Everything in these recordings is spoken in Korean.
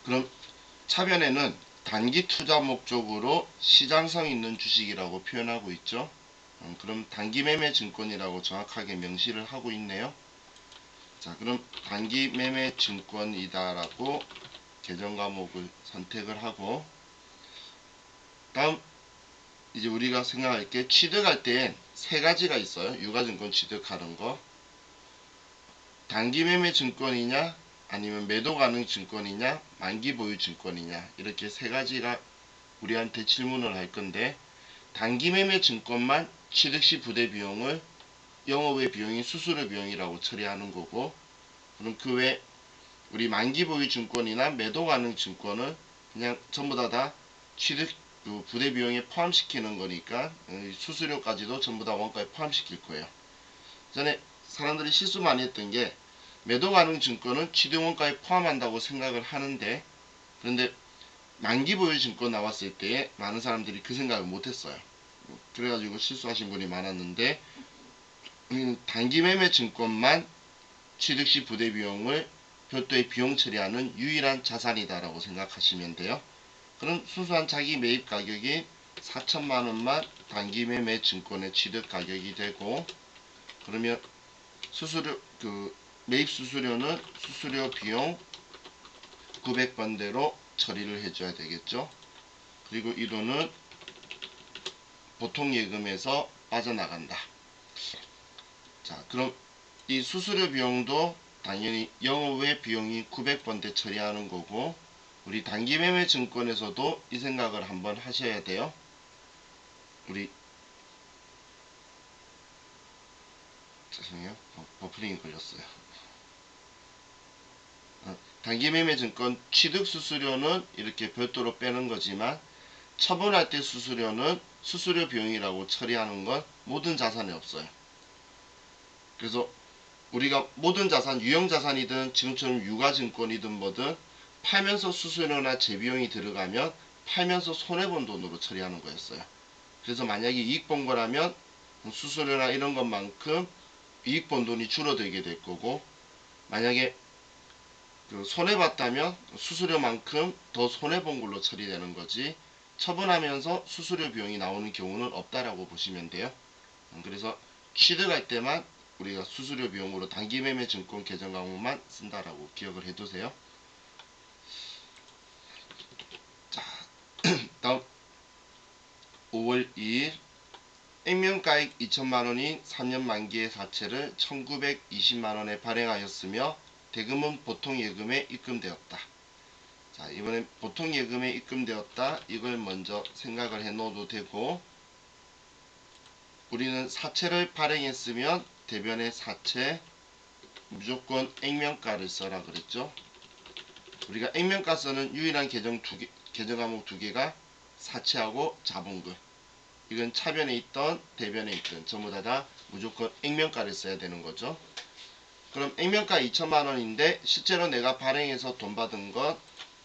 그럼 차변에는 단기 투자 목적으로 시장성 있는 주식이라고 표현하고 있죠. 그럼 단기 매매 증권이라고 정확하게 명시를 하고 있네요. 자, 그럼 단기 매매 증권이다라고 계정 과목을 선택을 하고, 다음 이제 우리가 생각할 게, 취득할 때엔 세 가지가 있어요. 유가증권 취득하는 거. 단기 매매 증권이냐, 아니면 매도 가능 증권이냐, 만기 보유 증권이냐, 이렇게 세 가지가 우리한테 질문을 할 건데, 단기 매매 증권만 취득 시 부대 비용을 영업외 비용인 수수료 비용이라고 처리하는 거고, 그럼 그 외 우리 만기 보유 증권이나 매도 가능 증권은 그냥 전부 다 취득 부대 비용에 포함시키는 거니까 수수료까지도 전부 다 원가에 포함시킬 거예요. 전에 사람들이 실수 많이 했던 게, 매도 가능 증권은 취득 원가에 포함한다고 생각을 하는데, 그런데 만기 보유 증권 나왔을 때 많은 사람들이 그 생각을 못했어요. 그래가지고 실수하신 분이 많았는데, 단기 매매 증권만 취득 시 부대 비용을 별도의 비용 처리하는 유일한 자산이다라고 생각하시면 돼요. 그럼 순수한 자기 매입 가격이 4천만원만 단기 매매 증권의 취득 가격이 되고, 그러면 수수료, 매입 수수료는 수수료 비용 900번대로 처리를 해줘야 되겠죠. 그리고 이 돈은 보통 예금에서 빠져나간다. 자, 그럼 이 수수료 비용도 당연히 영업외 비용이 900번대 처리하는 거고, 우리 단기 매매 증권에서도 이 생각을 한번 하셔야 돼요. 우리 죄송해요, 버프링이 걸렸어요. 단기 매매 증권 취득 수수료는 이렇게 별도로 빼는 거지만, 처분할 때 수수료는 수수료 비용이라고 처리하는 건 모든 자산에 없어요. 그래서 우리가 모든 자산, 유형자산이든 지금처럼 유가증권이든 뭐든 팔면서 수수료나 재비용이 들어가면 팔면서 손해본 돈으로 처리하는 거였어요. 그래서 만약에 이익 본 거라면 수수료나 이런 것만큼 이익 본 돈이 줄어들게 될 거고, 만약에 손해봤다면 수수료만큼 더 손해본 걸로 처리되는 거지, 처분하면서 수수료 비용이 나오는 경우는 없다라고 보시면 돼요. 그래서 취득할 때만 우리가 수수료 비용으로 단기 매매 증권 계정 과목만 쓴다라고 기억을 해두세요. 자, 다음 5월 2일 액면가액 2천만원인 3년 만기의 사채를 1920만원에 발행하였으며 대금은 보통 예금에 입금되었다. 자, 이번엔 보통 예금에 입금되었다, 이걸 먼저 생각을 해 놓아도 되고, 우리는 사채를 발행했으면 대변의 사채 무조건 액면가를 써라 그랬죠. 우리가 액면가 쓰는 유일한 계정 과목 두 개가 사채하고 자본금. 이건 차변에 있던 대변에 있던 전부 다 무조건 액면가를 써야 되는 거죠. 그럼 액면가 2천만원인데 실제로 내가 발행해서 돈 받은 건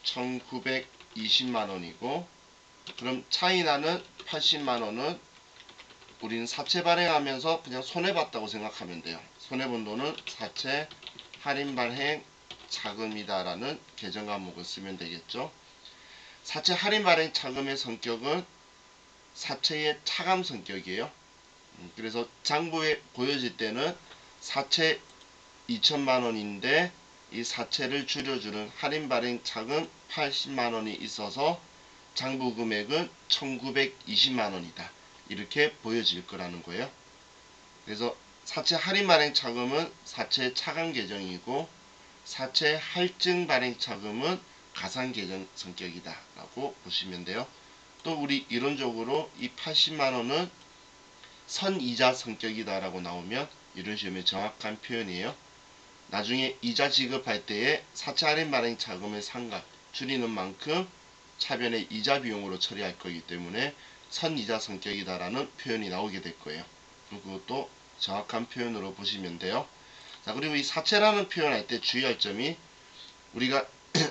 1920만원이고, 그럼 차이나는 80만원은 우리는 사채 발행하면서 그냥 손해봤다고 생각하면 돼요. 손해본 돈은 사채 할인 발행 차금이다라는 계정 과목을 쓰면 되겠죠. 사채 할인 발행 차금의 성격은 사채의 차감 성격이에요. 그래서 장부에 보여질 때는 사채 2천만원인데 이 사채를 줄여주는 할인 발행 차금 80만원이 있어서 장부 금액은 1920만원이다. 이렇게 보여질 거라는 거예요. 그래서 사채 할인 발행 차금은 사채 차감 계정이고, 사채 할증 발행 차금은 가상 계정 성격이다 라고 보시면 돼요. 또 우리 이론적으로 이 80만원은 선이자 성격이다 라고 나오면 이런 시험의 정확한 표현이에요. 나중에 이자 지급할 때에 사채 할인 발행 차금의 상각 줄이는 만큼 차변의 이자 비용으로 처리할 거기 때문에 선이자 성격이다라는 표현이 나오게 될 거예요. 그리고 그것도 정확한 표현으로 보시면 돼요. 자, 그리고 이 사채라는 표현할 때 주의할 점이, 우리가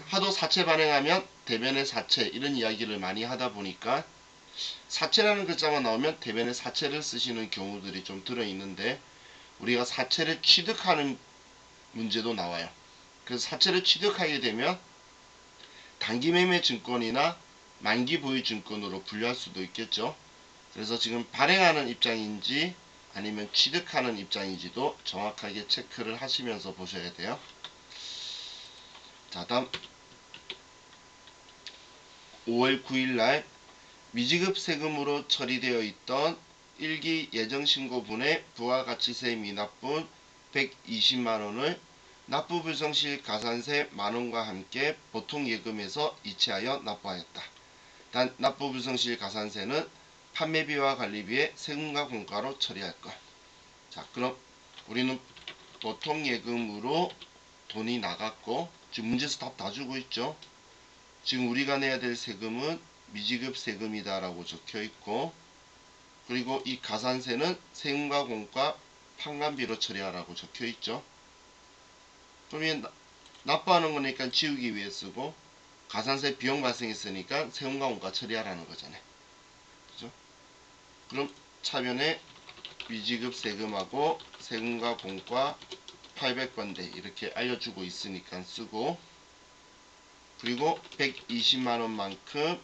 하도 사채 발행하면 대변의 사채 이런 이야기를 많이 하다 보니까 사채라는 글자만 나오면 대변의 사채를 쓰시는 경우들이 좀 들어있는데, 우리가 사채를 취득하는 문제도 나와요. 그래서 사채를 취득하게 되면 단기 매매 증권이나 만기 보유 증권으로 분류할 수도 있겠죠. 그래서 지금 발행하는 입장인지 아니면 취득하는 입장인지도 정확하게 체크를 하시면서 보셔야 돼요. 자, 다음 5월 9일날 미지급 세금으로 처리되어 있던 1기 예정신고분의 부가가치세 미납분 120만원을 납부불성실 가산세 만원과 함께 보통예금에서 이체하여 납부하였다. 단 납부불성실 가산세는 판매비와 관리비에 세금과 공과로 처리할 것. 자, 그럼 우리는 보통예금으로 돈이 나갔고 지금 문제에서 답 다 주고 있죠. 지금 우리가 내야 될 세금은 미지급 세금이다 라고 적혀 있고, 그리고 이 가산세는 세금과 공과 판관비로 처리하라고 적혀 있죠. 그럼 이게 납부하는 거니까 지우기 위해 쓰고, 가산세 비용 발생했으니까 세금과 공과 처리하라는 거잖아요. 그죠? 그럼 차변에 미지급 세금하고 세금과 공과 800번대 이렇게 알려주고 있으니까 쓰고, 그리고 120만원만큼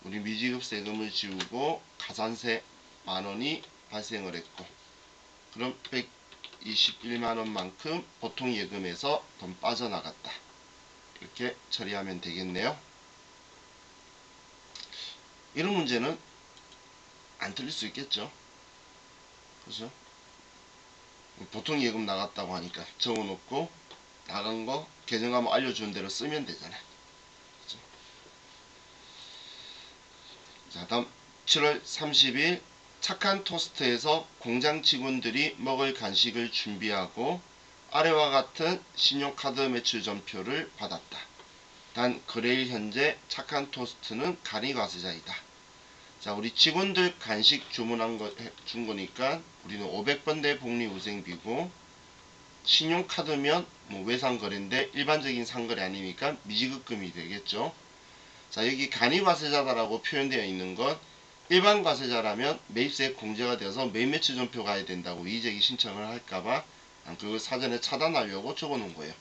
우리 미지급 세금을 지우고 가산세 만원이 발생을 했고, 그럼 121만원만큼 보통예금에서 돈 빠져나갔다. 이렇게 처리하면 되겠네요. 이런 문제는 안 틀릴 수 있겠죠. 그죠? 보통예금 나갔다고 하니까 적어놓고 나간 거 계정하면 알려주는 대로 쓰면 되잖아요. 그죠? 자, 다음 7월 30일 착한 토스트에서 공장 직원들이 먹을 간식을 준비하고 아래와 같은 신용카드 매출 전표를 받았다. 단 거래일 현재 착한 토스트는 간이과세자이다. 자, 우리 직원들 간식 주문한 거 준 거니까 우리는 500번대 복리후생비고, 신용카드면 뭐 외상거래인데 일반적인 상거래 아니니까 미지급금이 되겠죠. 자, 여기 간이과세자다라고 표현되어 있는 건 일반 과세자라면 매입세 공제가 되어서 매입매출 전표 가야 된다고 이의제기 신청을 할까봐 그걸 사전에 차단하려고 적어놓은 거예요.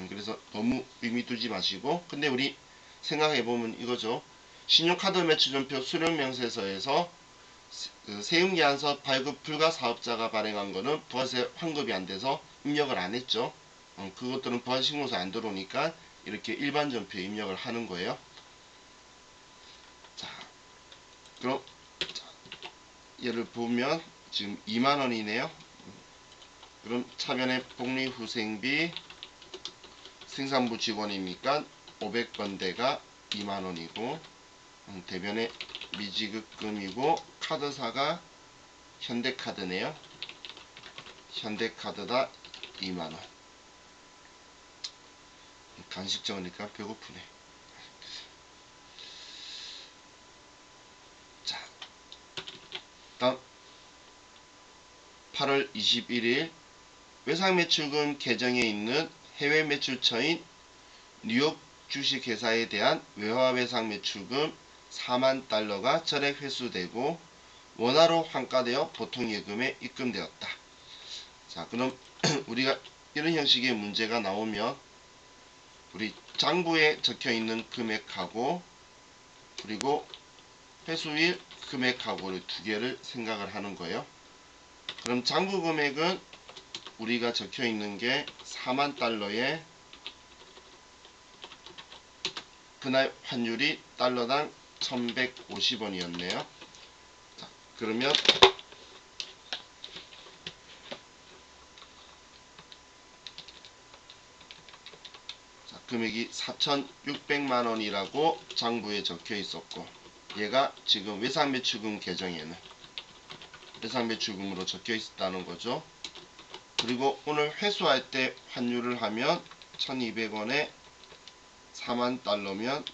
그래서 너무 의미 두지 마시고, 근데 우리 생각해보면 이거죠. 신용카드 매출전표 수령명세서에서 세금계산서 발급 불가 사업자가 발행한 거는 부가세 환급이 안 돼서 입력을 안 했죠. 그것들은 부가신고서에 안 들어오니까 이렇게 일반 전표에 입력을 하는 거예요. 자, 그럼 얘를 보면 지금 2만원이네요. 그럼 차변에 복리후생비 생산부 직원이니까 500번대가 2만원이고, 대변에 미지급금이고 카드사가 현대카드네요. 현대카드다 2만원. 간식 적으니까 배고프네. 자, 다음 8월 21일 외상매출금 계정에 있는 해외매출처인 뉴욕 주식회사에 대한 외화외상매출금 4만 달러가 전액 회수되고 원화로 환가되어 보통예금에 입금되었다. 자, 그럼 우리가 이런 형식의 문제가 나오면 우리 장부에 적혀있는 금액하고 그리고 회수일 금액하고를 두 개를 생각을 하는 거예요. 그럼 장부 금액은 우리가 적혀있는 게 4만 달러에 그날 환율이 달러당 1150원이었네요. 자, 그러면 자, 금액이 4600만원이라고 장부에 적혀 있었고, 얘가 지금 외상매출금 계정에는 외상매출금으로 적혀 있었다는 거죠. 그리고 오늘 회수할 때 환율을 하면 1200원에 4만 달러면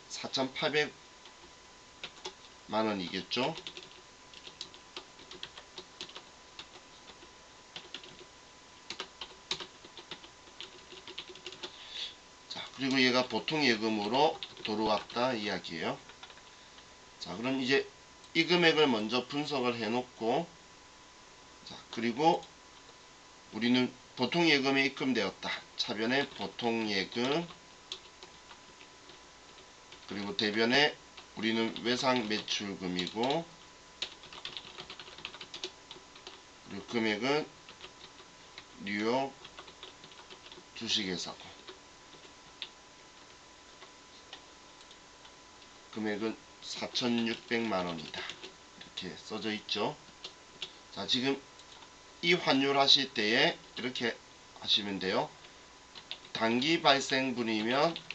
4800만원이겠죠. 자, 그리고 얘가 보통예금으로 들어왔다 이야기예요. 자, 그럼 이제 이 금액을 먼저 분석을 해놓고, 자, 그리고 우리는 보통예금에 입금되었다. 차변에 보통예금 그리고 대변에 우리는 외상 매출금이고, 그리고 금액은 뉴욕 주식회사고, 금액은 4,600만원이다. 이렇게 써져 있죠. 자, 지금 이 환율 하실 때에 이렇게 하시면 돼요. 단기 발생분이면,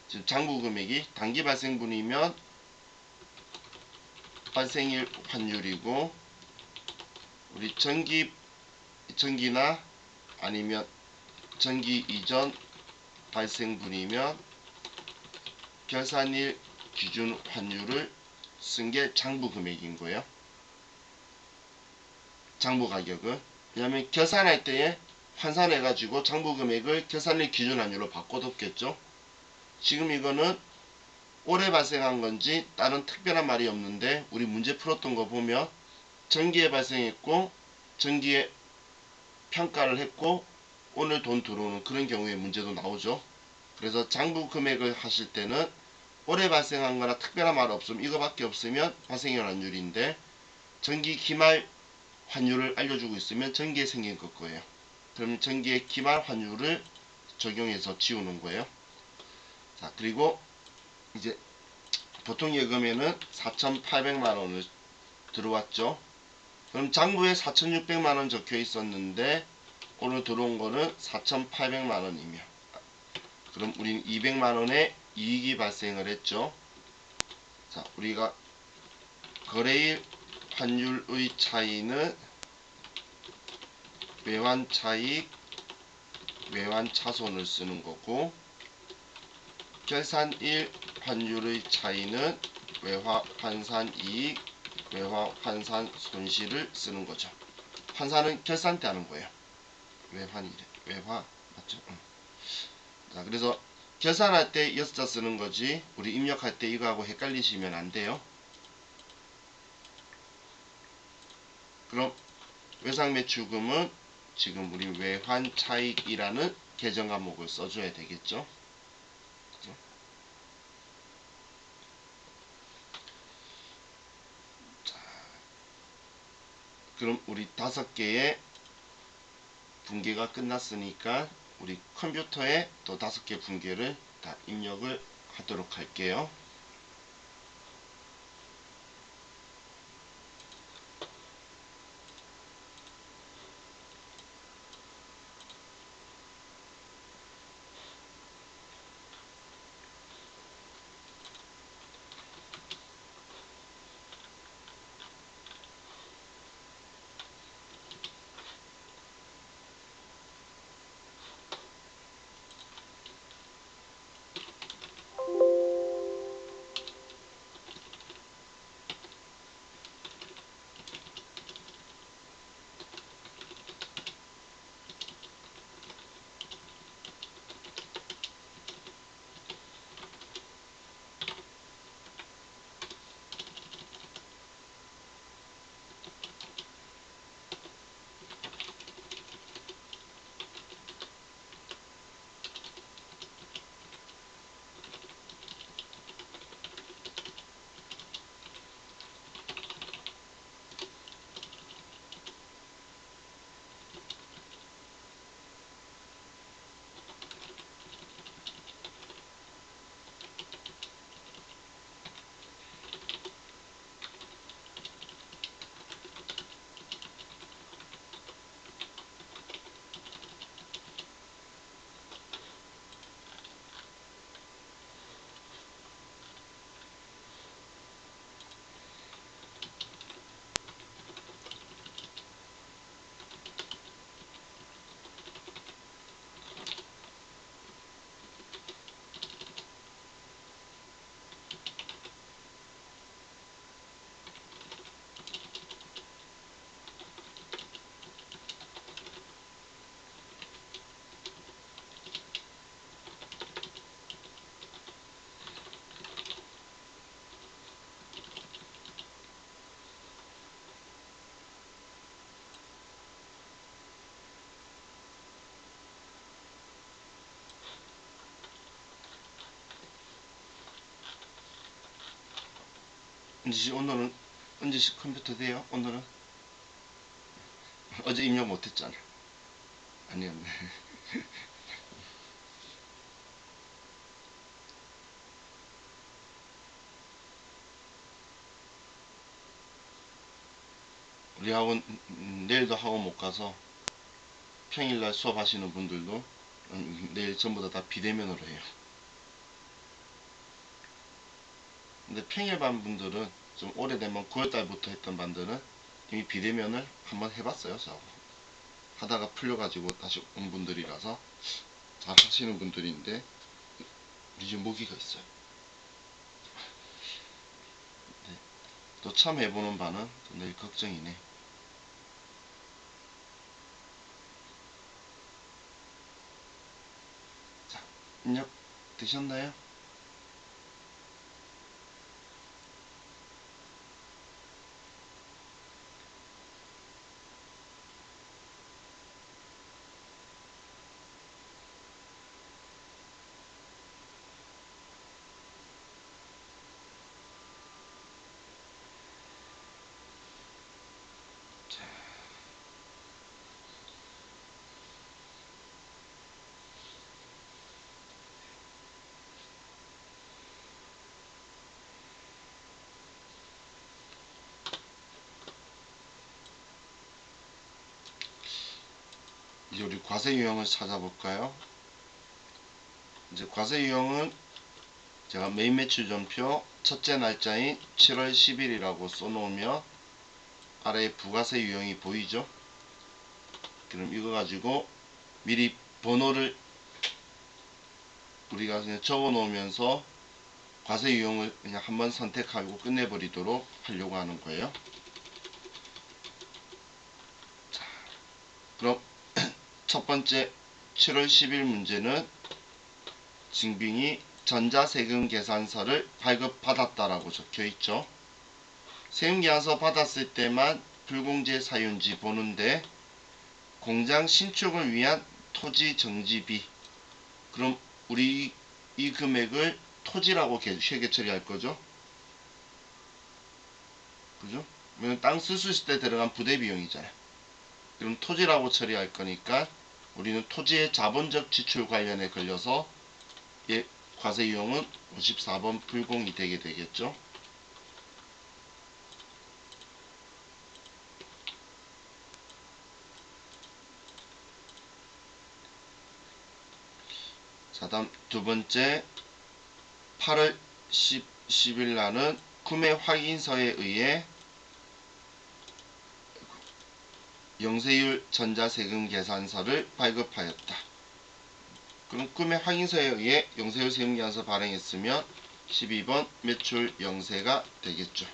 지금 장부 금액이 단기 발생분이면 발생일 환율이고, 우리 전기나 아니면 전기 이전 발생분이면 결산일 기준 환율을 쓴 게 장부 금액인 거예요. 장부 가격은. 왜냐하면 결산할 때에 환산해 가지고 장부 금액을 결산일 기준 환율로 바꿔뒀겠죠. 지금 이거는 올해 발생한 건지 다른 특별한 말이 없는데, 우리 문제 풀었던 거 보면 전기에 발생했고 전기에 평가를 했고 오늘 돈 들어오는 그런 경우에 문제도 나오죠. 그래서 장부 금액을 하실 때는 올해 발생한 거나 특별한 말 없으면 이거밖에 없으면 발생일 환율인데, 전기 기말 환율을 알려주고 있으면 전기에 생긴 것 거예요. 그럼 전기의 기말 환율을 적용해서 지우는 거예요. 자, 그리고 이제 보통 예금에는 4,800만원을 들어왔죠. 그럼 장부에 4,600만원 적혀 있었는데 오늘 들어온 거는 4,800만원이며, 그럼 우리는 200만원의 이익이 발생을 했죠. 자, 우리가 거래일 환율의 차이는 외환 차익, 외환 차손을 쓰는 거고, 결산일 환율의 차이는 외화 환산 이익, 외화 환산 손실을 쓰는 거죠. 환산은 결산 때 하는 거예요. 외화 맞죠? 자, 그래서 결산할 때 여섯 쓰는 거지, 우리 입력할 때 이거하고 헷갈리시면 안 돼요. 그럼 외상 매출금은 지금 우리 외환 차익이라는 계정 과목을 써줘야 되겠죠. 그죠? 자, 그럼 우리 5개의 분계가 끝났으니까 우리 컴퓨터에 또 5개 분계를 다 입력을 하도록 할게요. 은지씨 오늘은 은지씨 컴퓨터 돼요? 오늘은? 어제 입력 못했잖아. 아니었네. 우리 학원 내일도 학원 못 가서 평일날 수업하시는 분들도 내일 전부 다 비대면으로 해요. 근데 평일반 분들은 좀 오래되면 9월달부터 했던 반들은 이미 비대면을 한번 해봤어요. 저 하다가 풀려가지고 다시 온 분들이라서 잘 하시는 분들인데 이제 모기가 있어요. 네. 또 처음 해보는 반은 또 내일 걱정이네. 자, 입력 되셨나요? 자, 이제 우리 과세 유형을 찾아볼까요? 이제 과세 유형은 제가 메인 매출 전표 첫째 날짜인 7월 10일이라고 써놓으면 아래에 부가세 유형이 보이죠? 그럼 이거 가지고 미리 번호를 우리가 그냥 적어 놓으면서 과세 유형을 그냥 한번 선택하고 끝내버리도록 하려고 하는 거예요. 자, 그럼 첫 번째 7월 10일 문제는 증빙이 전자세금 계산서를 발급받았다라고 적혀 있죠. 세금계산서 받았을 때만 불공제 사유인지 보는데 공장 신축을 위한 토지 정지비, 그럼 우리 이 금액을 토지라고 세개 처리할 거죠. 그죠? 땅 쓰실 때 들어간 부대 비용이잖아요. 그럼 토지라고 처리할 거니까 우리는 토지의 자본적 지출 관련에 걸려서 과세 유형은 54번 불공이 되게 되겠죠. 자, 다음 두 번째 8월 10일 날은 구매 확인서에 의해 영세율 전자세금 계산서를 발급하였다. 그럼 구매 확인서에 의해 영세율 세금계산서 발행했으면 12번 매출 영세가 되겠죠.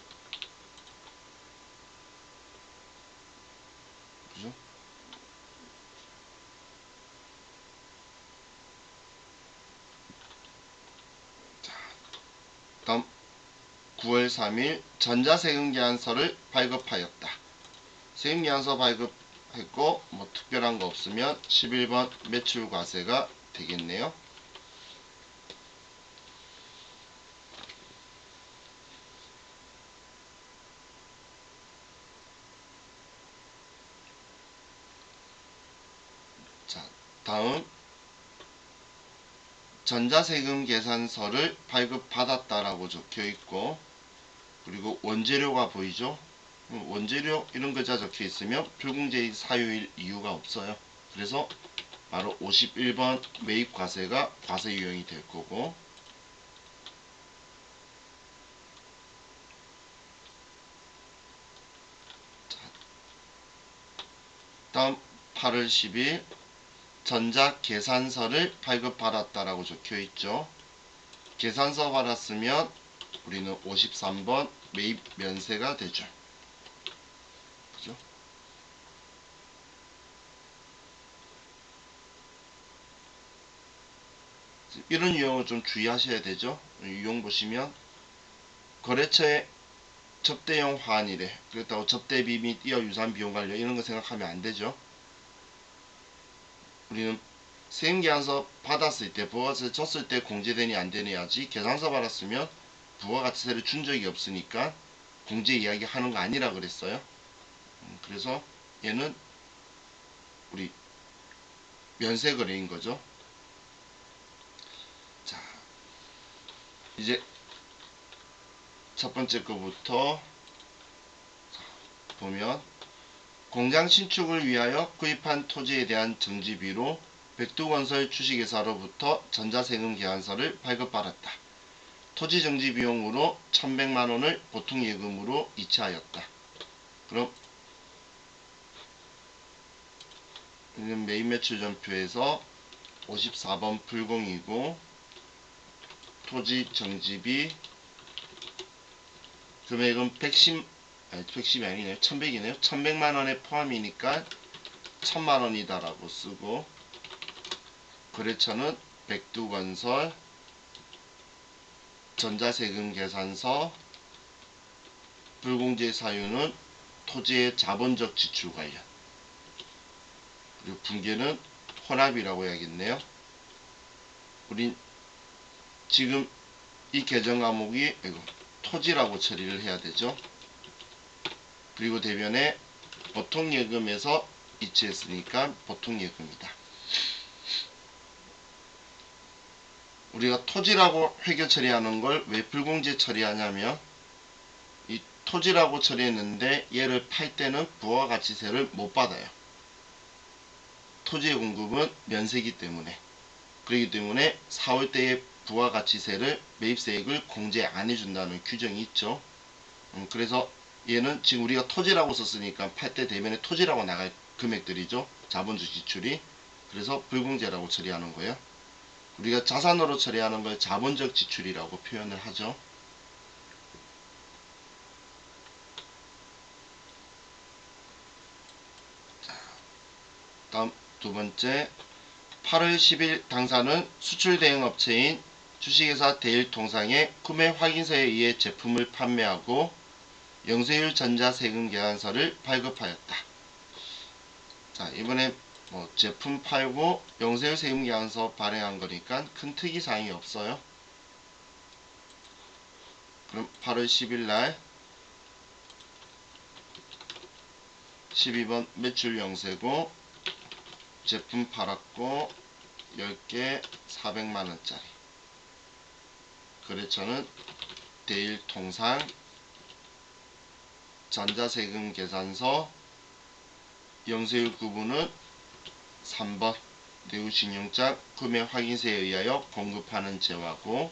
그죠? 자, 다음 9월 3일 전자세금계산서를 발급하였다. 세금계산서 발급했고 뭐 특별한 거 없으면 11번 매출과세가 되겠네요. 자, 다음 전자세금 계산서를 발급받았다라고 적혀 있고, 그리고 원재료가 보이죠? 원재료 이런 글자 적혀 있으면 불공제의 사유일 이유가 없어요. 그래서 바로 51번 매입과세가 과세 유형이 될 거고, 자, 다음 8월 10일 전자계산서를 발급받았다라고 적혀 있죠. 계산서 받았으면 우리는 53번 매입 면세가 되죠. 그죠? 이런 유형을 좀 주의하셔야 되죠. 유형 보시면 거래처에 접대용 화환이래. 그렇다고 접대비 및 이어 유산 비용 관련 이런 거 생각하면 안 되죠. 우리는 세금계산서 받았을 때 부가가치세 줬을 때 공제되니 안 되니 하지, 계산서 받았으면 부가가치세를 준 적이 없으니까 공제 이야기 하는 거 아니라 그랬어요. 그래서 얘는 우리 면세 거래인 거죠. 자, 이제 첫 번째 거부터 보면 공장 신축을 위하여 구입한 토지에 대한 정지비로 백두건설 주식회사로부터 전자세금 계산서를 발급받았다. 토지 정지 비용으로 1100만원을 보통예금으로 이체하였다. 그럼 메인 매출 전표에서 54번 불공이고 토지 정지비 금액은 110이 아니네요. 1100이네요. 1100만원에 포함이니까 1000만원이다 라고 쓰고, 거래처는 백두건설 전자세금 계산서, 불공제 사유는 토지의 자본적 지출 관련, 그리고 분계는 혼합이라고 해야겠네요. 우린 지금 이 계정 과목이 토지라고 처리를 해야 되죠. 그리고 대변에 보통예금에서 이체했으니까 보통예금이다. 우리가 토지라고 회계 처리하는 걸 왜 불공제 처리하냐면, 이 토지라고 처리했는데 얘를 팔 때는 부가가치세를 못 받아요. 토지의 공급은 면세이기 때문에. 그렇기 때문에 4월 때의 부가가치세를 매입세액을 공제 안 해준다는 규정이 있죠. 그래서 얘는 지금 우리가 토지라고 썼으니까 팔 때 대변에 토지라고 나갈 금액들이죠. 자본적 지출이. 그래서 불공제라고 처리하는 거예요. 우리가 자산으로 처리하는 걸 자본적 지출이라고 표현을 하죠. 자, 다음 두 번째, 8월 10일 당사는 수출 대행 업체인 주식회사 대일통상의 구매 확인서에 의해 제품을 판매하고 영세율 전자세금 계산서를 발급하였다. 자, 이번에 제품 팔고 영세율 세금 계산서 발행한 거니까 큰 특이사항이 없어요. 그럼 8월 10일 날 12번 매출 영세고 제품 팔았고 10개 400만원짜리, 거래처는 대일통상 전자세금 계산서, 영세율 구분은 3번 내구신용장 구매 확인서에 의하여 공급하는 재화고,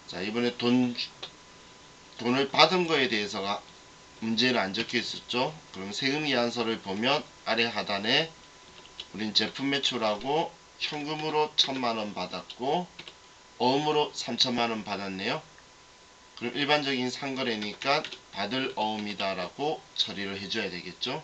자, 이번에 돈을 받은 거에 대해서가 문제는 안 적혀 있었죠. 그럼 세금 계산서를 보면 아래 하단에 우린 제품 매출하고 현금으로 1000만원 받았고 어음으로 3000만원 받았네요. 그럼 일반적인 상거래니까 받을 어음이다 라고 처리를 해줘야 되겠죠.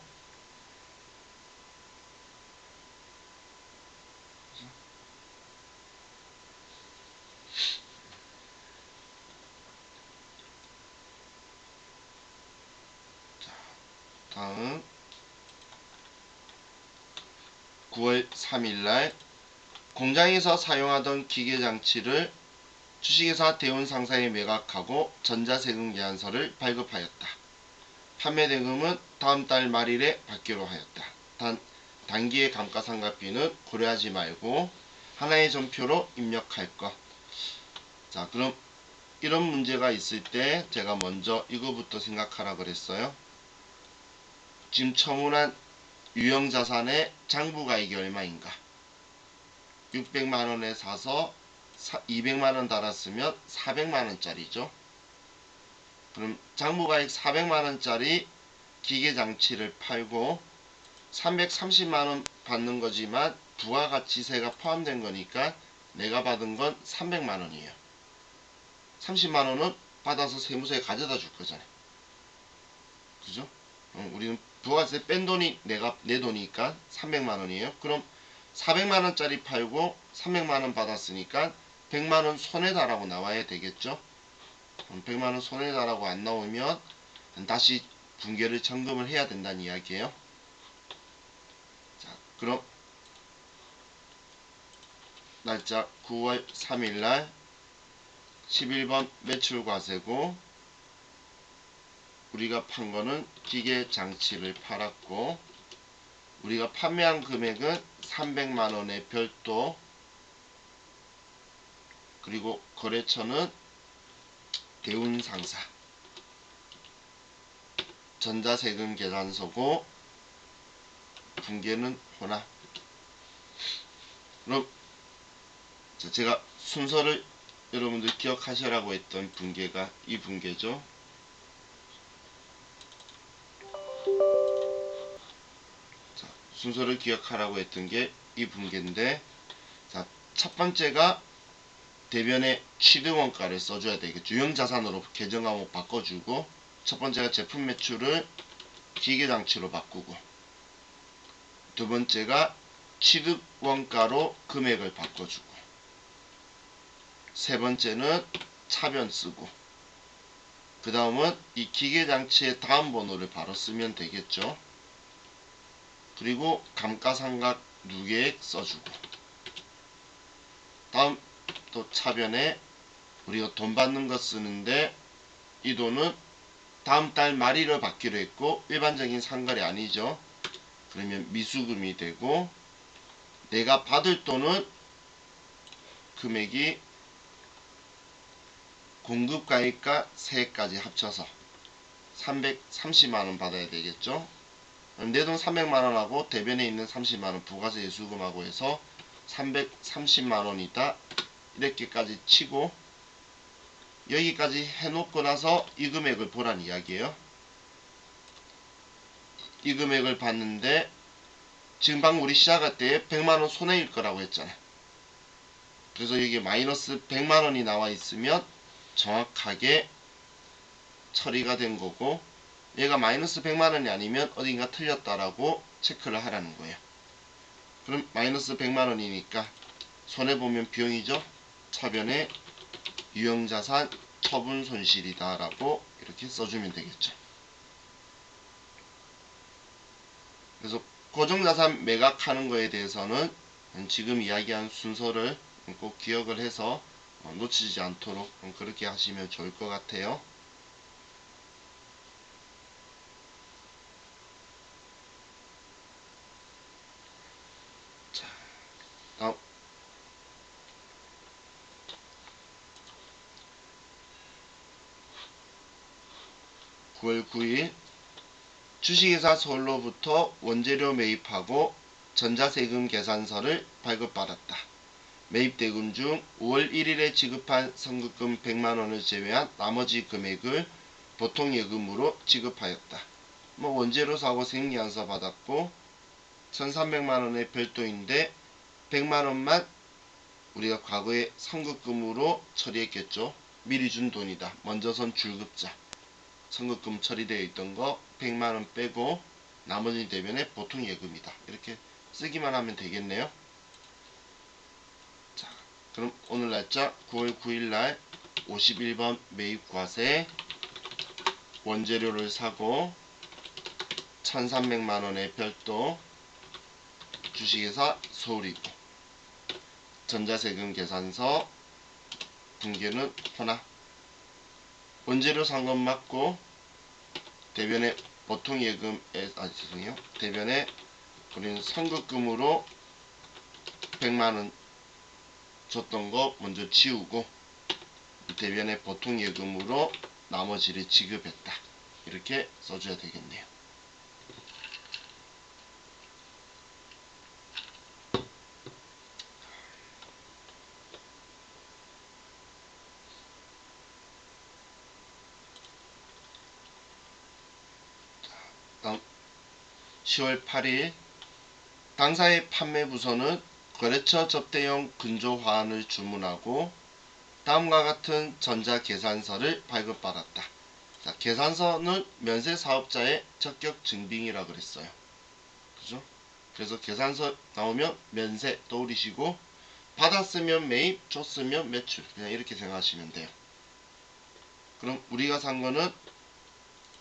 다음 9월 3일날 공장에서 사용하던 기계장치를 주식회사 대운상사에 매각하고 전자세금 계산서를 발급하였다. 판매대금은 다음 달 말일에 받기로 하였다. 단 단기의 감가상각비는 고려하지 말고 하나의 전표로 입력할 것. 자, 그럼 이런 문제가 있을 때 제가 먼저 이거부터 생각하라 그랬어요. 지금 처분한 유형자산의 장부가액이 얼마인가? 600만원에 사서 200만원 달았으면 400만원짜리죠. 그럼 장부가액 400만원짜리 기계장치를 팔고 330만원 받는 거지만 부가가치세가 포함된 거니까 내가 받은 건 300만원이에요. 30만원은 받아서 세무서에 가져다 줄 거잖아요. 그죠? 우리는 부가세 뺀 돈이 내 돈이니까 300만원이에요. 그럼 400만원짜리 팔고 300만원 받았으니까 100만원 손해다라고 나와야 되겠죠. 100만원 손해다라고 안 나오면 다시 분계를 점검을 해야 된다는 이야기예요. 자, 그럼 날짜 9월 3일날 11번 매출과세고 우리가 판 거는 기계 장치를 팔았고, 우리가 판매한 금액은 300만원의 별도, 그리고 거래처는 대운상사, 전자세금 계산서고, 분계는 호남. 그럼 제가 순서를 여러분들 기억하시라고 했던 분계가 이 분계죠. 자, 순서를 기억하라고 했던 게 이 분계인데, 자, 첫 번째가 대변의 취득원가를 써줘야 되겠죠. 유형자산으로 계정하고 바꿔주고, 첫 번째가 제품 매출을 기계장치로 바꾸고, 두 번째가 취득원가로 금액을 바꿔주고, 세 번째는 차변 쓰고, 그 다음은 이 기계장치의 다음 번호를 바로 쓰면 되겠죠. 그리고 감가상각 누계액 써주고, 다음 또 차변에 우리가 돈 받는 거 쓰는데, 이 돈은 다음 달 말일을 받기로 했고 일반적인 상거래 아니죠. 그러면 미수금이 되고, 내가 받을 돈은 금액이 공급가액과 세액까지 합쳐서 330만원 받아야 되겠죠. 내 돈 300만원하고 대변에 있는 30만원 부가세 예수금하고 해서 330만원이다 이렇게까지 치고, 여기까지 해놓고 나서 이 금액을 보란 이야기예요. 이 금액을 봤는데 지금 방금 우리 시작할 때 100만원 손해일 거라고 했잖아. 그래서 이게 마이너스 100만원이 나와 있으면 정확하게 처리가 된 거고, 얘가 마이너스 100만원이 아니면 어딘가 틀렸다라고 체크를 하라는 거예요. 그럼 마이너스 100만원이니까 손해보면 비용이죠. 차변에 유형자산 처분 손실이다 라고 이렇게 써주면 되겠죠. 그래서 고정자산 매각하는 거에 대해서는 지금 이야기한 순서를 꼭 기억을 해서 놓치지 않도록 그렇게 하시면 좋을 것 같아요. 자, 다음 9월 9일 주식회사 서울로부터 원재료 매입하고 전자세금 계산서를 발급받았다. 매입대금 중 5월 1일에 지급한 선급금 100만원을 제외한 나머지 금액을 보통예금으로 지급하였다. 원재료 사고 생리안서 받았고 1300만원의 별도인데 100만원만 우리가 과거에 선급금으로 처리했겠죠. 미리 준 돈이다. 먼저 선 줄급자. 선급금 처리되어 있던 거 100만원 빼고 나머지 대변에 보통예금이다. 이렇게 쓰기만 하면 되겠네요. 자, 그럼 오늘 날짜 9월 9일날 51번 매입과세 원재료를 사고 1300만원의 별도 주식회사 서울이고, 전자세금 계산서 분계는 호나. 원재료 산 건 맞고 대변에 보통예금에 대변에 우리는 선급금으로 100만원 줬던 거 먼저 지우고 대변에 보통예금으로 나머지를 지급했다. 이렇게 써줘야 되겠네요. 다음 10월 8일 당사의 판매부서는 거래처 접대용 근조 화환을 주문하고 다음과 같은 전자계산서를 발급받았다. 자, 계산서는 면세사업자의 적격 증빙이라 그랬어요. 그죠? 그래서 계산서 나오면 면세 떠올리시고, 받았으면 매입, 줬으면 매출, 그냥 이렇게 생각하시면 돼요. 그럼 우리가 산 거는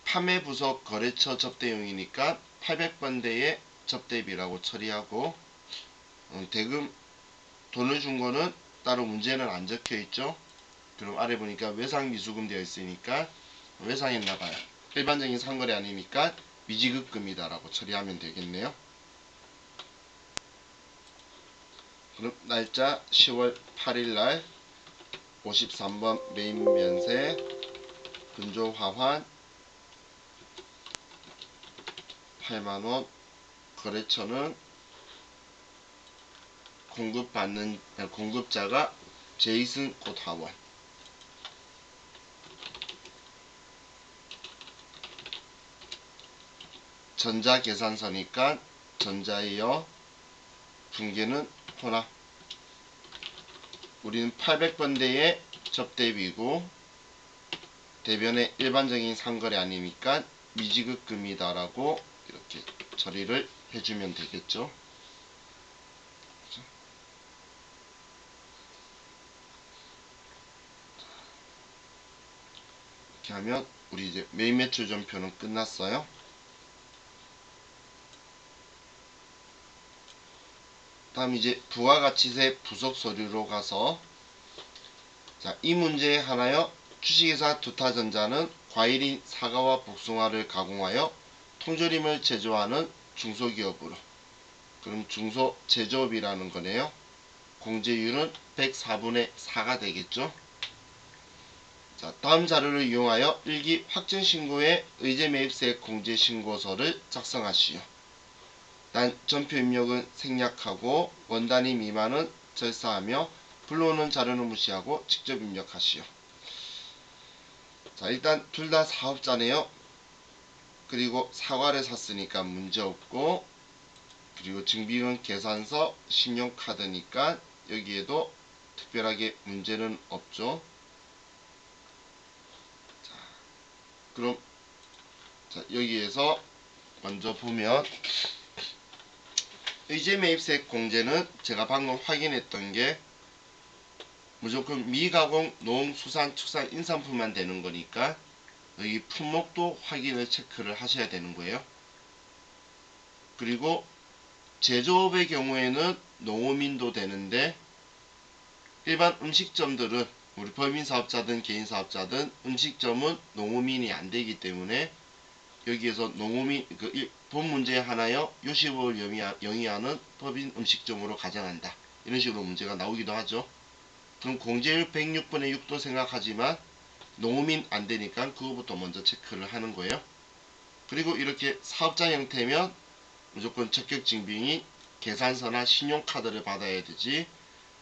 판매부서 거래처 접대용이니까 800번대의 접대비라고 처리하고, 대금 돈을 준 거는 따로 문제는 안 적혀 있죠. 그럼 아래 보니까 외상미수금 되어 있으니까 외상했나봐요. 일반적인 상거래 아니니까 미지급금이다 라고 처리하면 되겠네요. 그럼 날짜 10월 8일날 53번 메인 면세 근조 화환 8만원, 거래처는 공급자가 제이슨 콧하원. 전자계산서니까 전자이어, 분계는 혼합. 우리는 800번대의 접대비고 대변의 일반적인 상거래 아니니까 미지급금이다 라고 이렇게 처리를 해주면 되겠죠. 이렇게 하면 우리 이제 메인 매출 전표는 끝났어요. 다음 이제 부가가치세 부속 서류로 가서, 자, 이 문제에 한하여 주식회사 두타전자는 과일인 사과와 복숭아를 가공하여 통조림을 제조하는 중소기업으로, 그럼 중소제조업이라는 거네요. 공제율은 104분의 4가 되겠죠. 자, 다음 자료를 이용하여 일기 확정신고의 의제매입세 공제신고서를 작성하시오. 단 전표 입력은 생략하고 원 단위 미만은 절사하며 불러오는 자료는 무시하고 직접 입력하시오. 자, 일단 둘 다 사업자네요. 그리고 사과를 샀으니까 문제없고, 그리고 증빙은 계산서, 신용카드니까 여기에도 특별하게 문제는 없죠. 자, 그럼 여기에서 먼저 보면 의제매입세 공제는 제가 방금 확인했던 게 무조건 미가공, 농수산축산 인산품만 되는 거니까 여기 품목도 확인을 체크를 하셔야 되는 거예요. 그리고 제조업의 경우에는 농어민도 되는데 일반 음식점들은 우리 법인사업자든 개인사업자든 음식점은 농어민이 안 되기 때문에 여기에서 농어민 본 문제 하나여 요식업을 영위하는 법인 음식점으로 가정한다. 이런 식으로 문제가 나오기도 하죠. 그럼 공제율 106분의 6도 생각하지만 농어민 안 되니까 그거부터 먼저 체크를 하는 거예요. 그리고 이렇게 사업자 형태면 무조건 적격증빙이 계산서나 신용카드를 받아야 되지,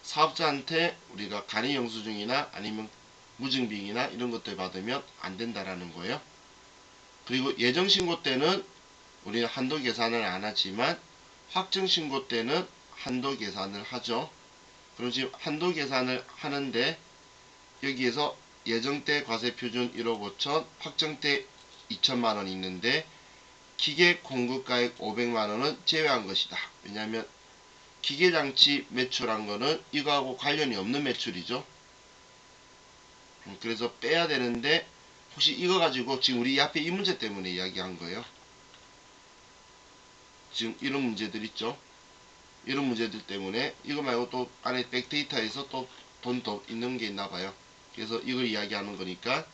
사업자한테 우리가 간이 영수증이나 아니면 무증빙이나 이런 것들 받으면 안 된다라는 거예요. 그리고 예정신고 때는 우리는 한도 계산을 안 하지만 확정신고 때는 한도 계산을 하죠. 그럼 지금 한도 계산을 하는데 여기에서 예정때 과세표준 1억 5천, 확정때 2천만원 있는데 기계 공급가액 500만원은 제외한 것이다. 왜냐하면 기계장치 매출한 거는 이거하고 관련이 없는 매출이죠. 그래서 빼야 되는데 혹시 이거 가지고 지금 우리 앞에 이 문제 때문에 이야기한 거예요. 지금 이런 문제들 있죠. 이런 문제들 때문에 이거 말고 또 안에 백데이터에서 또 돈 더 있는 게 있나 봐요. 그래서 이걸 이야기하는 거니까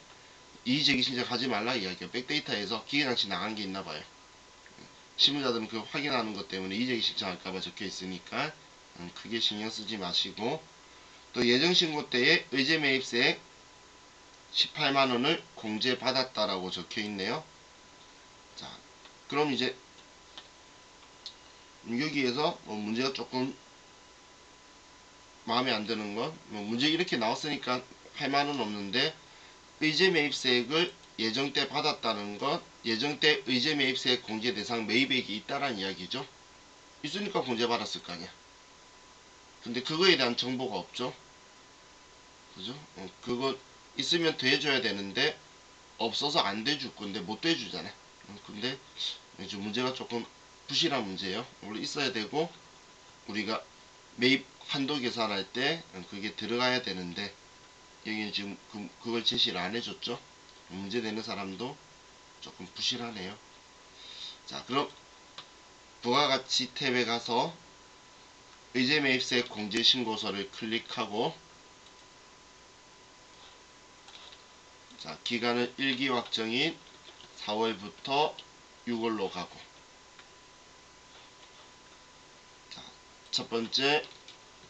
이의제기 신청하지 말라 이야기예요. 백데이터에서 기계장치 나간 게 있나 봐요. 실무자들은 그거 확인하는 것 때문에 이의제기 신청할까봐 적혀 있으니까 크게 신경 쓰지 마시고, 또 예정신고 때에 의제매입세액 18만원을 공제받았다라고 적혀 있네요. 자, 그럼 이제 여기에서 문제가 조금 마음에 안 드는 건, 문제 이렇게 나왔으니까 할 말은 없는데, 의제매입세액을 예정 때 받았다는 건 예정 때 의제매입세액 공제 대상 매입액이 있다라는 이야기죠. 있으니까 공제받았을 거 아니야. 근데 그거에 대한 정보가 없죠. 그죠? 그거 있으면 대줘야 되는데 없어서 안 대줄 건데 못 대주잖아. 근데 이제 문제가 조금 부실한 문제예요. 원래 있어야 되고 우리가 매입 한도 계산할 때 그게 들어가야 되는데 여기는 지금 그걸 제시를 안 해줬죠. 문제 되는 사람도 조금 부실하네요. 자, 그럼 부가가치 탭에 가서 의제매입세 공제신고서를 클릭하고, 자, 기간은 일기 확정인 4월부터 6월로 가고. 자, 첫 번째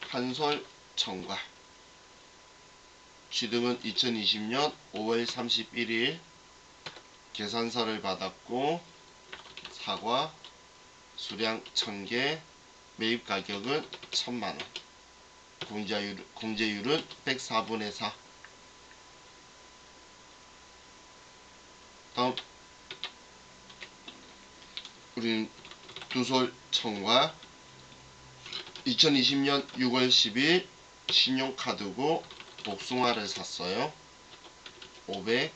한솔 청과 취득은 2020년 5월 31일 계산서를 받았고 사과 수량 1000개 매입 가격은 1000만원 공제율은 104분의 4. 다음 우리는 두솔 청과 2020년 6월 10일 신용카드고 복숭아를 샀어요. 500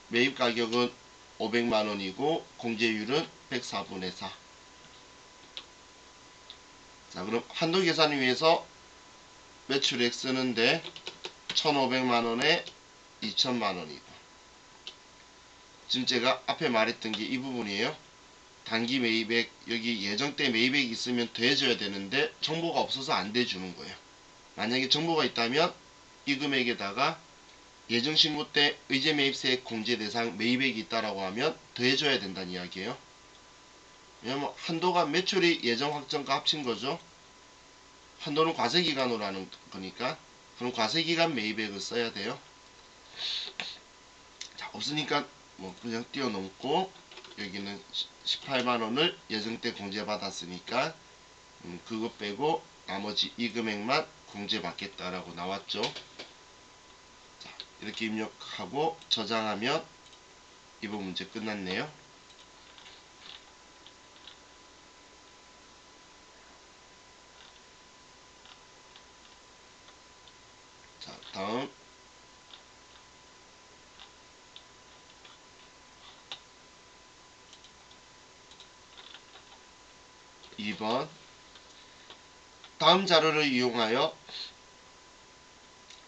매입 가격은 500만원이고 공제율은 104분의 4. 자, 그럼 한도 계산을 위해서 매출액 쓰는데 1500만원에 2000만원이고 지금 제가 앞에 말했던 게 이 부분이에요. 단기 매입액 여기 예정때 매입액이 있으면 더해줘야 되는데 정보가 없어서 안 돼주는 거예요. 만약에 정보가 있다면 이 금액에다가 예정신고 때 의제매입세액 공제대상 매입액이 있다라고 하면 더해줘야 된다는 이야기예요. 왜냐면 한도가 매출이 예정 확정과 합친 거죠. 한도는 과세기간으로 하는 거니까 그럼 과세기간 매입액을 써야 돼요. 자, 없으니까 뭐 그냥 띄워놓고 여기는 18만원을 예정때 공제받았으니까 그거 빼고 나머지 이 금액만 공제받겠다라고 나왔죠. 자, 이렇게 입력하고 저장하면 이번 문제 끝났네요. 자, 다음 2번 다음 자료를 이용하여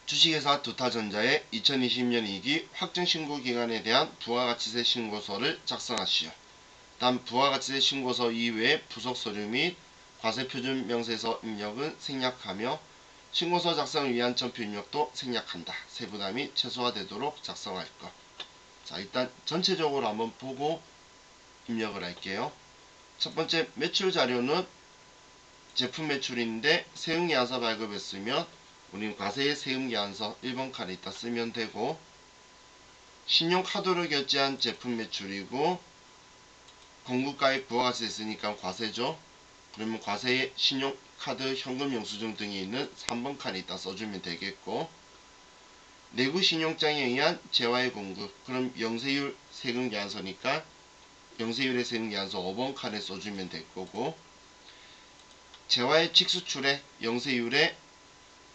주식회사 두타전자의 2020년 2기 확정신고기간에 대한 부가가치세 신고서를 작성하시오. 다음 부가가치세 신고서 이외의 부속서류 및 과세표준명세서 입력은 생략하며 신고서 작성을 위한 전표 입력도 생략한다. 세부담이 최소화되도록 작성할 것. 자, 일단 전체적으로 한번 보고 입력을 할게요. 첫 번째 매출 자료는 제품 매출인데 세금계산서 발급했으면 우리는 과세의 세금계산서 1번 칸에 있다 쓰면 되고 신용카드로 결제한 제품 매출이고 공급가액 부가가치세 있으니까 과세죠. 그러면 과세의 신용카드 현금 영수증 등이 있는 3번 칸에 있다 써주면 되겠고 내구 신용장에 의한 재화의 공급 그럼 영세율 세금계산서니까 영세율의 세금계산서 5번 칸에 써주면 될 거고 재화의 직수출액 영세율에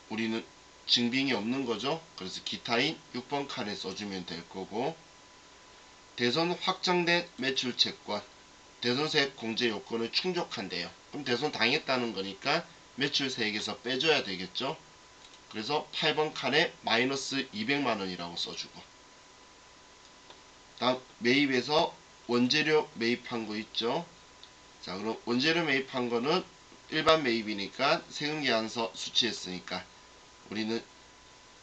우리는 증빙이 없는 거죠. 그래서 기타인 6번 칸에 써주면 될 거고 대손 확정된 매출 채권 대손세액 공제 요건을 충족한대요. 그럼 대손 당했다는 거니까 매출세액에서 빼줘야 되겠죠. 그래서 8번 칸에 마이너스 200만원이라고 써주고 다음 매입에서 원재료 매입한 거 있죠. 자, 그럼 원재료 매입한 거는 일반 매입이니까 세금계산서 수취했으니까 우리는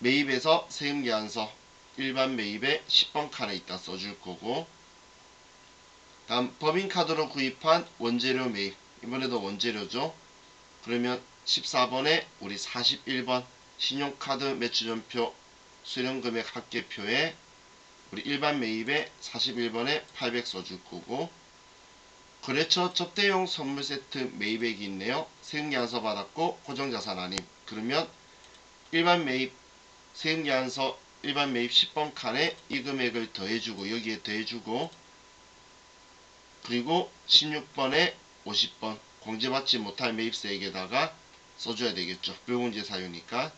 매입에서 세금계산서 일반 매입에 10번 칸에 있다 써줄 거고 다음 법인카드로 구입한 원재료 매입 이번에도 원재료죠. 그러면 14번에 우리 41번 신용카드 매출전표 수령금액 합계표에 우리 일반 매입에 41번에 800 써줄 거고 거래처 접대용 선물세트 매입액이 있네요. 세금계산서 받았고 고정자산 아님 그러면 일반 매입 세금계산서 일반 매입 10번 칸에 이 금액을 더해주고 여기에 더해주고 그리고 16번에 50번 공제받지 못할 매입세액에다가 써줘야 되겠죠. 불공제 사유니까.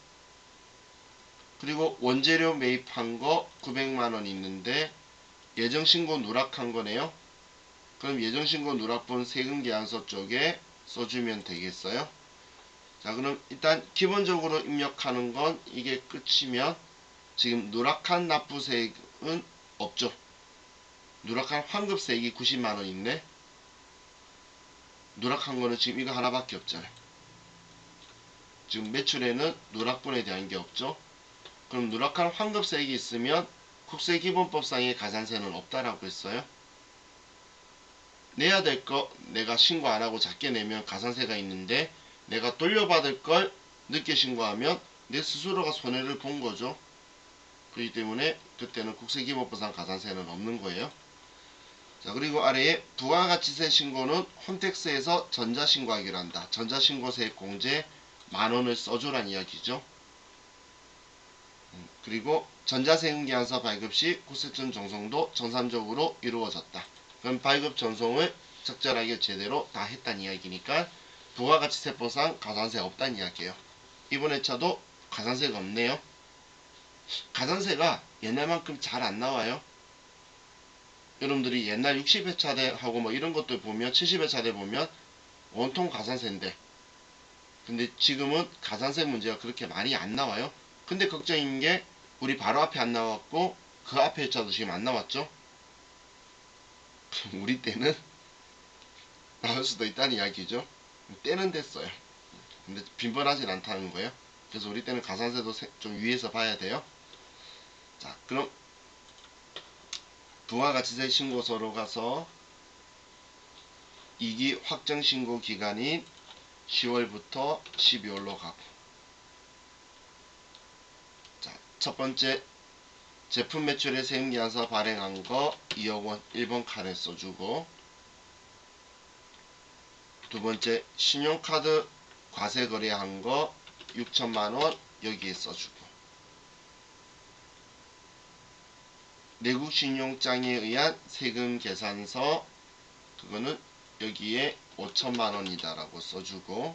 그리고 원재료 매입한 거 900만원 있는데 예정신고 누락한 거네요. 그럼 예정신고 누락분 세금계산서 쪽에 써주면 되겠어요. 자, 그럼 일단 기본적으로 입력하는 건 이게 끝이면 지금 누락한 납부세액은 없죠. 누락한 환급세액이 90만원 있네. 누락한 거는 지금 이거 하나밖에 없잖아요. 지금 매출에는 누락분에 대한 게 없죠. 그럼 누락한 환급세액이 있으면 국세기본법상의 가산세는 없다라고 했어요. 내야 될 거 내가 신고 안 하고 작게 내면 가산세가 있는데, 내가 돌려받을 걸 늦게 신고하면 내 스스로가 손해를 본 거죠. 그렇기 때문에 그때는 국세기본법상 가산세는 없는 거예요. 자, 그리고 아래에 부가가치세 신고는 홈택스에서 전자신고하기로 한다. 전자신고세액 공제 10,000원을 써주란 이야기죠. 그리고 전자세금계산서 발급 시 국세청 전송도 정상적으로 이루어졌다. 그럼 발급 전송을 적절하게 제대로 다 했다는 이야기니까 부가가치세법상 가산세 없다는 이야기예요. 이번 회차도 가산세가 없네요. 가산세가 옛날만큼 잘 안 나와요. 여러분들이 옛날 60회차 대 하고 뭐 이런 것들 보면 70회차 대 보면 온통 가산세인데, 근데 지금은 가산세 문제가 그렇게 많이 안 나와요. 근데 걱정인 게 우리 바로 앞에 안 나왔고 그 앞에 회차도 지금 안 나왔죠. 우리 때는 나올 수도 있다는 이야기죠. 때는 됐어요. 근데 빈번하진 않다는 거예요. 그래서 우리 때는 가산세도 좀 위에서 봐야 돼요. 자, 그럼 부가가치세 신고서로 가서 2기 확정신고 기간인 10월부터 12월로 가고, 자, 첫 번째 제품 매출의 세금계산서 발행한 거 2억원 1번 칸에 써주고, 두 번째 신용카드 과세 거래한 거 6천만원 여기에 써주고, 내국신용장에 의한 세금계산서 그거는 여기에 5천만원이다 라고 써주고,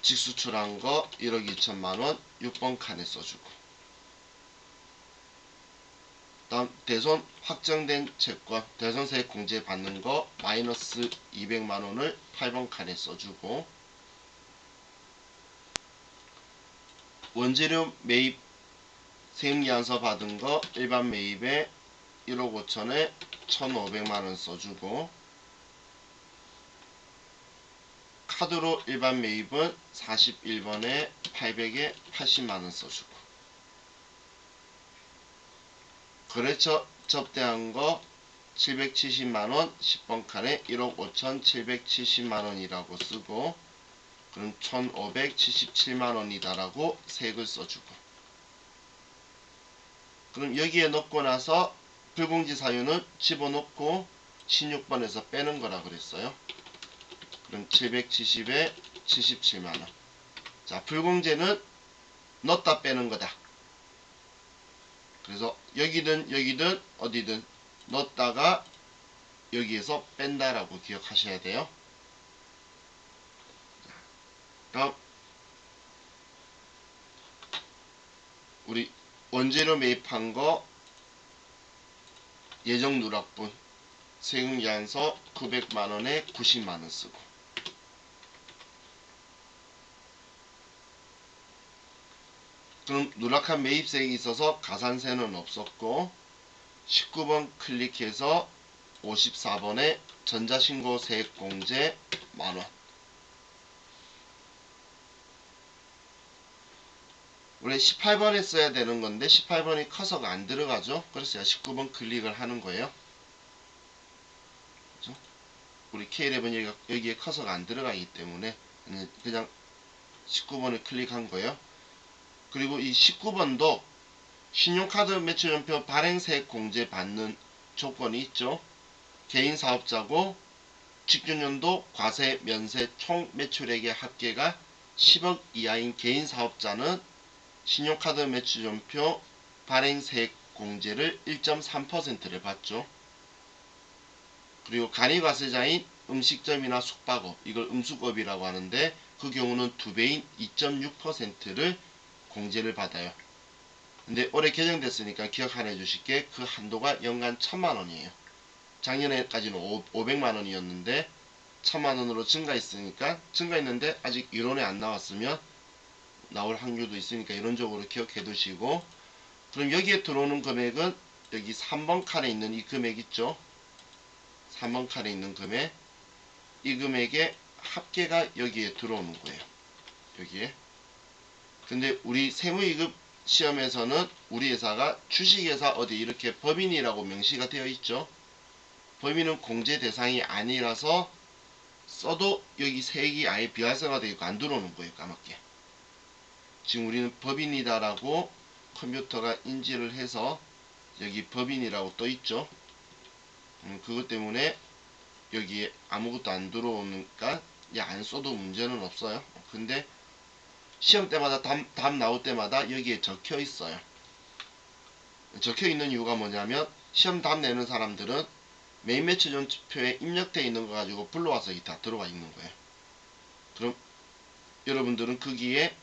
직수출한 거 1억 2천만원 6번 칸에 써주고, 다음 대손 확정된 채권 대손세액 공제 받는 거 마이너스 200만원을 8번 칸에 써주고, 원재료 매입 세금계산서 받은 거 일반 매입에 1억 5천에 1,500만원 써주고, 카드로 일반 매입은 41번에 800에 80만원 써주고, 거래처 접대한 거 770만원 10번 칸에 1억 5천 770만원이라고 쓰고, 그럼 1577만원이다 라고 세액을 써주고, 그럼 여기에 넣고 나서 불공지 사유는 집어넣고 16번에서 빼는 거라 그랬어요. 그럼 770에 77만원. 자, 불공제는 넣었다 빼는 거다. 그래서 여기든 여기든 어디든 넣었다가 여기에서 뺀다라고 기억하셔야 돼요. 다음 우리 원재료 매입한 거 예정 누락분 세금계산서 900만원에 90만원 쓰고, 그럼 누락한 매입세액이 있어서 가산세는 없었고, 19번 클릭해서 54번에 전자신고세액공제 만원. 원래 18번에 써야 되는 건데 18번이 커서가 안 들어가죠. 그래서 19번 클릭을 하는 거예요. 그죠? 우리 K11 여기에 커서가 안 들어가기 때문에 그냥 19번을 클릭한 거예요. 그리고 이 19번도 신용카드 매출연표 발행세액 공제 받는 조건이 있죠. 개인사업자고 직준연도 과세 면세 총 매출액의 합계가 10억 이하인 개인사업자는 신용카드 매출연표 발행세액 공제를 1.3%를 받죠. 그리고 간이과세자인 음식점이나 숙박업, 이걸 음숙업이라고 하는데 그 경우는 2배인 2.6%를 공제를 받아요. 근데 올해 개정됐으니까 기억 하나 해주실 게 그 한도가 연간 1,000만원이에요. 작년에까지는 500만원이었는데 1,000만원으로 증가했는데 아직 이론에 안 나왔으면 나올 확률도 있으니까 이론적으로 기억해 두시고, 그럼 여기에 들어오는 금액은 여기 3번 칸에 있는 이 금액 있죠. 3번 칸에 있는 금액, 이 금액의 합계가 여기에 들어오는 거예요. 여기에. 근데 우리 세무이급 시험에서는 우리 회사가 주식회사 어디 이렇게 법인이라고 명시가 되어 있죠. 법인은 공제 대상이 아니라서 써도 여기 색이 아예 비활성화되어 있고 안 들어오는 거예요. 까맣게. 지금 우리는 법인이다라고 컴퓨터가 인지를 해서 여기 법인이라고 떠 있죠. 그것 때문에 여기에 아무것도 안 들어오니까 안 써도 문제는 없어요. 근데 시험 때마다 답 나올 때마다 여기에 적혀 있어요. 적혀 있는 이유가 뭐냐면 시험 답 내는 사람들은 메인 매치 전표에 입력되어 있는 거 가지고 불러와서 여기 다 들어가 있는 거예요. 그럼 여러분들은 거기에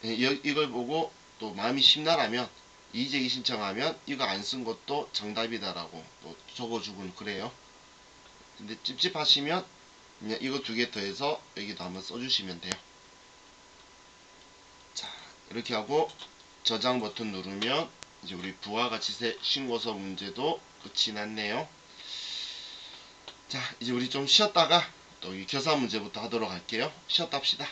이걸 보고 또 마음이 심란하면 이의제기 신청하면 이거 안 쓴 것도 정답이다라고 또 적어주곤 그래요. 근데 찝찝하시면 그냥 이거 두 개 더해서 여기도 한번 써주시면 돼요. 자, 이렇게 하고 저장 버튼 누르면 이제 우리 부가가치세 신고서 문제도 끝이 났네요. 자, 이제 우리 좀 쉬었다가 또 이 계산 문제부터 하도록 할게요. 쉬었다 합시다.